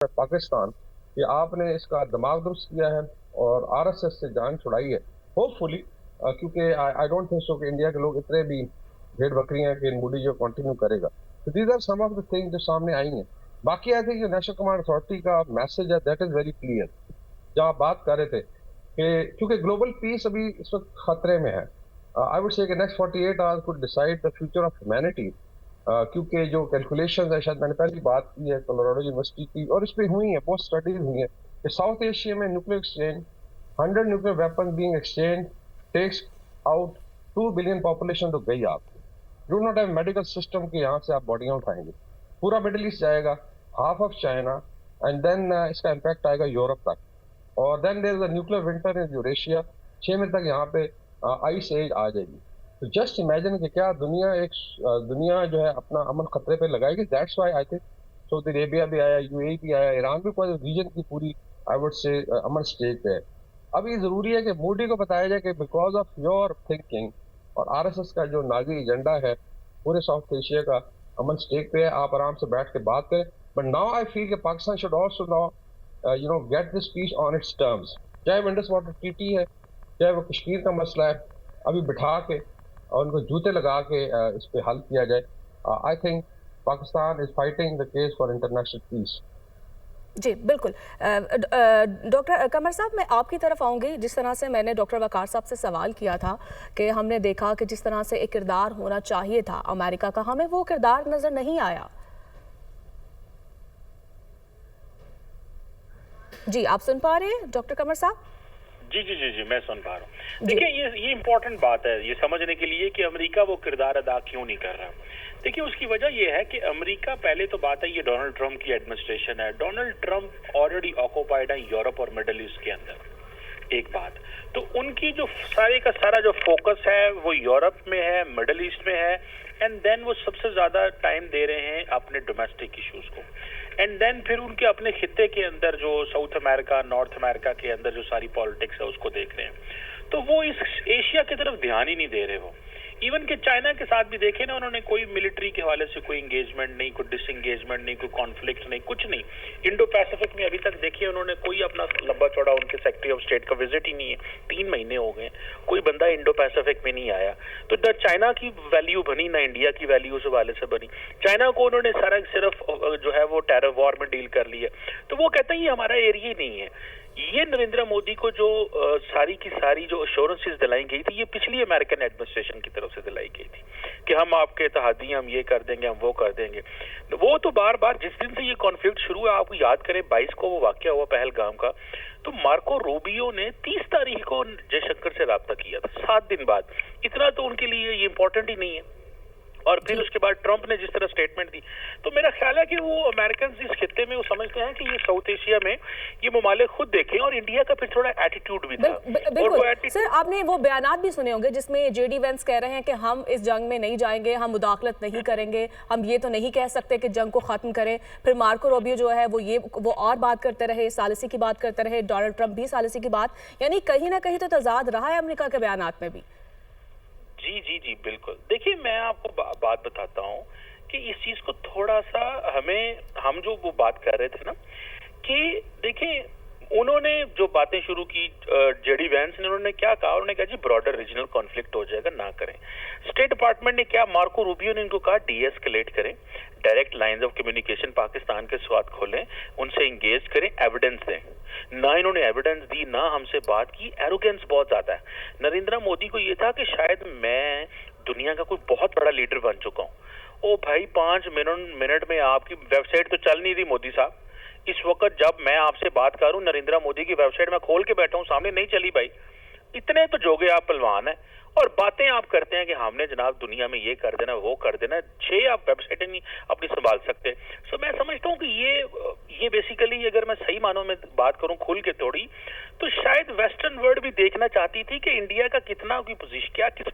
पाकिस्तान कि आपने इसका दिमाग दुरुस्त किया है और आरएसएस से जान छुड़ाई है। होपफुली क्योंकि आई डोंट थिंक सो कि इंडिया के लोग इतने भी भेड़ बकरियां कि मोदी जो कंटिन्यू करेगा। तो these are some of the things जो सामने आई हैं। बाकी आई थिंक जो नेशनल कमांड अथॉरिटी का मैसेज है दैट इज वेरी क्लियर। जहाँ आप बात कर रहे थे कि क्योंकि ग्लोबल पीस अभी इस वक्त खतरे में है। I would say next 48 hours could decide the future of humanity. क्योंकि जो कैलकुलेशन है, शायद मैंने पहले बात की है कोलोराडो यूनिवर्सिटी की, और इस पर हुई है, बहुत स्टडीज हुई है कि साउथ एशिया में nuclear exchange 100 nuclear weapon being exchange takes out 2 billion population तो गई आपकी। Do not have medical system के यहाँ से आप बॉडियां उठाएंगे, पूरा मिडिल ईस्ट जाएगा, half of China, and then इसका इम्पैक्ट आएगा यूरोप तक। और then there is a nuclear winter in Eurasia, 6 महीने तक यहाँ पे आइस एज आ जाएगी। तो जस्ट इमेजिन कि क्या दुनिया जो है अपना अमन खतरे पे लगाएगी। That's why I think Saudi Arabia भी आया, यूएई भी आया, ईरान भी कोई रीजन की पूरी I would say Aman state पे है। अब ये जरूरी है कि मोदी को बताया जाए कि बिकॉज ऑफ योर थिंकिंग और आरएसएस का जो नाजी एजेंडा है पूरे साउथ एशिया का अमन स्टेक पे है, आप आराम से बैठ के बात करें। बट नाउ आई फील कि Pakistan should also now get this peace on its terms. चाहे वो इंडस वाटर ट्रीटी है, चाहे वो कश्मीर का मसला है, अभी बिठा के और उनको जूते लगा के इस पे हल किया जाए। I think Pakistan is fighting the case for international peace. जी बिल्कुल। डॉक्टर कमर साहब, मैं आपकी तरफ आऊँगी। जिस तरह से मैंने डॉक्टर वकार साहब से सवाल किया था कि हमने देखा कि जिस तरह से एक किरदार होना चाहिए था अमेरिका का, हमें वो किरदार नज़र नहीं आया। जी आप सुन पा रहे हैं डॉक्टर कमर साहब? जी जी जी जी मैं सुन पा रहा हूँ। देखिए ये इम्पोर्टेंट बात है ये समझने के लिए कि अमेरिका वो किरदार अदा क्यों नहीं कर रहा। देखिए उसकी वजह ये है कि अमेरिका, पहले तो बात है ये डोनाल्ड ट्रंप की एडमिनिस्ट्रेशन है। डोनाल्ड ट्रंप ऑलरेडी ऑक्यूपाइड है यूरोप और मिडिल ईस्ट के अंदर। एक बात तो उनकी जो सारे का सारा जो फोकस है वो यूरोप में है, मिडिल ईस्ट में है, एंड देन वो सबसे ज्यादा टाइम दे रहे हैं अपने डोमेस्टिक इश्यूज को, एंड देन फिर उनके अपने खित्ते के अंदर जो साउथ अमेरिका, नॉर्थ अमेरिका के अंदर जो सारी पॉलिटिक्स है उसको देख रहे हैं। तो वो इस एशिया की तरफ ध्यान ही नहीं दे रहे। वो इवन कि चाइना के साथ भी देखे ना, उन्होंने कोई मिलिट्री के हवाले से कोई एंगेजमेंट नहीं, कोई डिसएंगेजमेंट नहीं, कोई कॉन्फ्लिक्ट नहीं, कुछ नहीं। इंडो पैसिफिक में अभी तक देखिए उन्होंने कोई अपना लंबा चौड़ा उनके सेक्रेटरी ऑफ स्टेट का विजिट ही नहीं है। 3 महीने हो गए, कोई बंदा इंडो पैसिफिक में नहीं आया। तो न चाइना की वैल्यू बनी, ना इंडिया की वैल्यू उस हवाले से बनी। चाइना को उन्होंने सारा सिर्फ जो है वो टेरर वॉर में डील कर लिया। तो वो कहते हैं ये हमारा एरिया ही नहीं है। ये नरेंद्र मोदी को जो सारी की सारी जो अश्योरेंसेस दिलाई गई थी, ये पिछली अमेरिकन एडमिनिस्ट्रेशन की तरफ से दिलाई गई थी कि हम आपके इत्तेहादी, हम ये कर देंगे, हम वो कर देंगे। वो तो बार बार जिस दिन से ये कॉन्फ्लिक्ट शुरू हुआ, आपको याद करें 22 को वो वाकया हुआ पहलगाम का, तो मार्को रूबियो ने 30 तारीख को जयशंकर से राब्ता किया था, 7 दिन बाद। इतना तो उनके लिए ये इंपॉर्टेंट ही नहीं है। और फिर उसके बाद ट्रंप ने जिस तरह स्टेटमेंट दी, तो मेरा ख्याल है कि वो अमेरिकन इस खित्ते में वो समझते हैं कि ये साउथ एशिया में ये ममालिक खुद देखें, और इंडिया का फिर थोड़ा एटीट्यूड भी था। बिल्कुल सर, आपने वो बयानात भी सुने होंगे जिसमें जेडी वेंस कह रहे हैं कि हम इस जंग में नहीं जाएंगे, हम मुदाखलत नहीं करेंगे, हम ये तो नहीं कह सकते कि जंग को खत्म करें। फिर मार्को रूबियो जो है वो और बात करते रहे, सालिसी की बात करते रहे, डोनाल्ड ट्रंप भी सालिसी की बात, यानी कहीं ना कहीं तो तजाद रहा है अमेरिका के बयानात में भी। जी जी जी बिल्कुल। देखिए मैं आपको बात बताता हूँ कि इस चीज को थोड़ा सा हम जो वो बात कर रहे थे ना कि देखिए उन्होंने जो बातें शुरू की, जेडी वैंस ने, उन्होंने क्या कहा, उन्होंने कहा जी ब्रॉडर रीजनल कॉन्फ्लिक्ट हो जाएगा, ना करें। स्टेट डिपार्टमेंट ने क्या, मार्को रूबियो ने इनको कहा डीएस्केलेट करें, direct lines of communication Pakistan के साथ खोलें, उनसे इंगेज करें, एविडेंस दें। ना इन्होंने एविडेंस दी, ना हमसे बात की। एरोगेंस बहुत ज्यादा है। नरेंद्र मोदी को ये था कि शायद मैं दुनिया का कोई बहुत बड़ा लीडर बन चुका हूँ। ओ भाई 5 मिनट में आपकी वेबसाइट तो चल नहीं रही मोदी साहब। इस वक्त जब मैं आपसे बात करूं, नरेंद्र मोदी की वेबसाइट में खोल के बैठा हूं, सामने नहीं चली भाई। इतने तो जोगे आप पहलवान हैं, और बातें आप करते हैं कि हमने जनाब दुनिया में ये कर देना, वो कर देना। 6 आप वेबसाइटें नहीं अपनी संभाल सकते। सो मैं समझता हूँ कि ये बेसिकली, अगर मैं सही मानों में बात करूं खुल के थोड़ी, तो शायद वेस्टर्न वर्ल्ड भी देखना चाहती थी कि इंडिया का कितना किस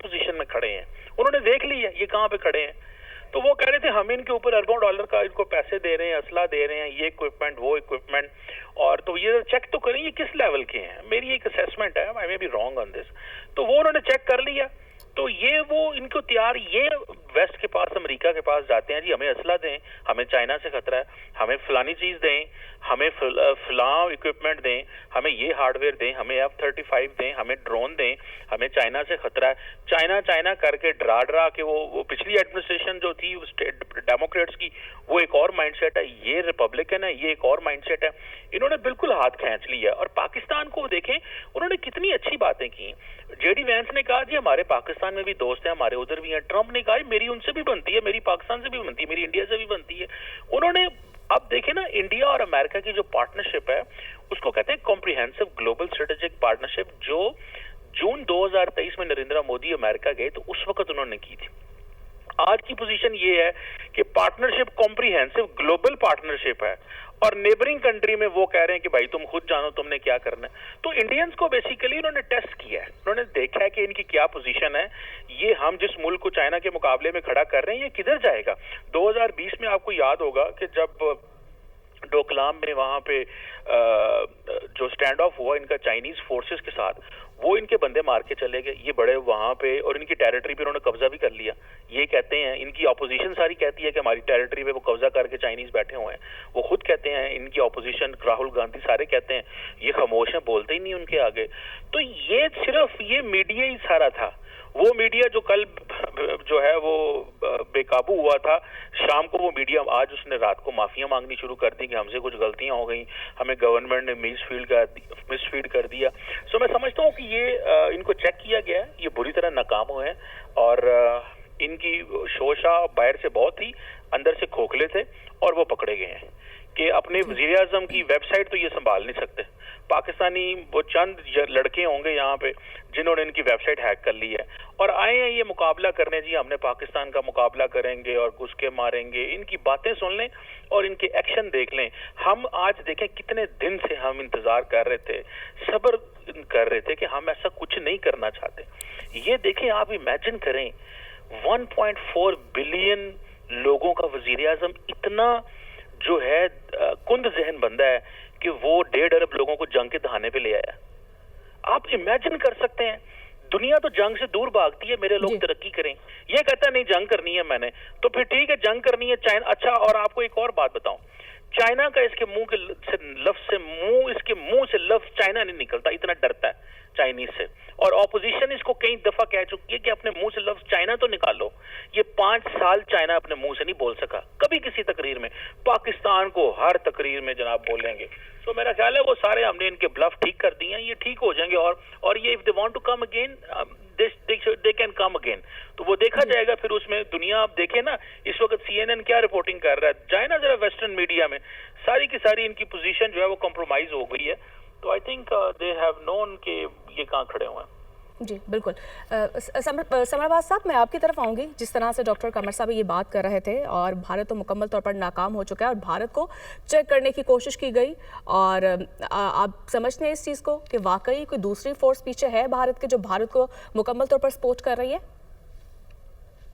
पोजीशन में खड़े हैं। उन्होंने देख लिया ये कहाँ पे खड़े हैं। तो वो कह रहे थे हम इनके ऊपर अरबों डॉलर का इनको पैसे दे रहे हैं, असला दे रहे हैं, ये इक्विपमेंट, वो इक्विपमेंट, और तो ये चेक तो करें ये किस लेवल के हैं। मेरी एक असेसमेंट है, I may be wrong on this. तो वो उन्होंने चेक कर लिया, तो ये वो इनको तैयार, ये वेस्ट के पास, अमेरिका के पास जाते हैं, जी हमें असला दें, हमें चाइना से खतरा है, हमें फलानी चीज दें, हमें फलां इक्विपमेंट दें, हमें ये हार्डवेयर दें, हमें F-35 दें, हमें ड्रोन दें, हमें चाइना से खतरा है। चाइना चाइना करके डरा डरा के वो पिछली एडमिनिस्ट्रेशन जो थी डेमोक्रेट्स की, वो एक और माइंडसेट है, ये रिपब्लिकन है, ये एक और माइंडसेट है। इन्होंने बिल्कुल हाथ खींच लिया। और पाकिस्तान को देखें, उन्होंने कितनी अच्छी बातें की। जेडी वैंस ने कहा जी हमारे पाकिस्तान में भी दोस्त हैं, हमारे उधर भी हैं। ट्रंप ने कहा मेरी उनसे भी बनती है, मेरी पाकिस्तान से भी बनती है, मेरी इंडिया से भी बनती है। उन्होंने, अब देखें ना, इंडिया और अमेरिका की जो पार्टनरशिप है उसको कहते हैं कॉम्प्रिहेंसिव ग्लोबल स्ट्रेटेजिक पार्टनरशिप, जो जून 2023 में नरेंद्र मोदी अमेरिका गए तो उस वक्त उन्होंने की थी। आज की पोजीशन ये है कि पार्टनरशिप कॉम्प्रिहेंसिव ग्लोबल पार्टनरशिप है, और नेबरिंग कंट्री में वो कह रहे हैं कि भाई तुम खुद जानो तुमने क्या करना है। तो इंडियंस को बेसिकली उन्होंने टेस्ट किया है, उन्होंने देखा है कि इनकी क्या पोजीशन है, ये हम जिस मुल्क को चाइना के मुकाबले में खड़ा कर रहे हैं ये किधर जाएगा। 2020 में आपको याद होगा कि जब डोकलाम में वहां पे जो स्टैंड ऑफ हुआ इनका चाइनीज फोर्सेस के साथ, वो इनके बंदे मार के चले गए, ये बड़े वहां पे, और इनकी टेरिटरी पे उन्होंने कब्जा भी कर लिया। ये कहते हैं, इनकी ऑपोजिशन सारी कहती है कि हमारी टेरिटरी पे वो कब्जा करके चाइनीज बैठे हुए हैं। वो खुद कहते हैं, इनकी ऑपोजिशन राहुल गांधी सारे कहते हैं, ये खामोश हैं, बोलते ही नहीं उनके आगे। तो ये सिर्फ ये मीडिया ही सारा था, वो मीडिया जो कल जो है वो बेकाबू हुआ था, शाम को वो मीडिया, आज उसने रात को माफिया मांगनी शुरू कर दी कि हमसे कुछ गलतियां हो गई, हमें गवर्नमेंट ने मिसफीड कर दिया। सो मैं समझता हूँ कि ये इनको चेक किया गया है, ये बुरी तरह नाकाम हुए हैं, और इनकी शोशा बाहर से बहुत थी, अंदर से खोखले थे, और वो पकड़े गए हैं कि अपने वजीर आजम की वेबसाइट तो ये संभाल नहीं सकते। पाकिस्तानी वो चंद लड़के होंगे यहाँ पे जिन्होंने इनकी वेबसाइट हैक कर ली है, और आए हैं ये मुकाबला करने, जी हमने पाकिस्तान का मुकाबला करेंगे और घुसके मारेंगे। इनकी बातें सुन लें और इनके एक्शन देख लें। हम आज देखें कितने दिन से हम इंतजार कर रहे थे, सब्र कर रहे थे कि हम ऐसा कुछ नहीं करना चाहते। ये देखें, आप इमेजिन करें 1.4 बिलियन लोगों का वजीर आजम इतना जो है कुंद जहन बंदा है कि वो 1.5 अरब लोगों को जंग के दहाने पे ले आया। आप इमेजिन कर सकते हैं, दुनिया तो जंग से दूर भागती है, मेरे लोग तरक्की करें, ये कहता है नहीं जंग करनी है मैंने, तो फिर ठीक है जंग करनी है चाइना। अच्छा, और आपको एक और बात बताऊं, चाइना का इसके मुंह के से लफ्ज से इसके मुंह से लफ्ज चाइना नहीं निकलता, इतना डरता है चाइनीज से। और ऑपोजिशन इसको कई दफा कह चुकी है कि अपने मुंह से लफ्ज चाइना तो निकालो। ये 5 साल चाइना अपने मुंह से नहीं बोल सका कभी किसी तकरीर में। पाकिस्तान को हर तकरीर में जनाब बोलेंगे। तो मेरा ख्याल है वो सारे हमने इनके ब्लफ ठीक कर दिए हैं, ये ठीक हो जाएंगे। और ये if they want to come again they can come again. तो वो देखा जाएगा फिर उसमें। दुनिया आप देखें ना, इस वक्त CNN क्या रिपोर्टिंग कर रहा है, जाए ना जरा वेस्टर्न मीडिया में, सारी की सारी इनकी पोजीशन जो है वो कॉम्प्रोमाइज हो गई है। तो I think they have known कि ये कहाँ खड़े हुए हैं। जी बिल्कुल। समरबाज साहब, मैं आपकी तरफ आऊँगी। जिस तरह से डॉक्टर कमर साहब ये बात कर रहे थे, और भारत तो मुकम्मल तौर पर नाकाम हो चुका है, और भारत को चेक करने की कोशिश की गई, और आप समझते हैं इस चीज़ को कि वाकई कोई दूसरी फोर्स पीछे है भारत के, जो भारत को मुकम्मल तौर पर सपोर्ट कर रही है?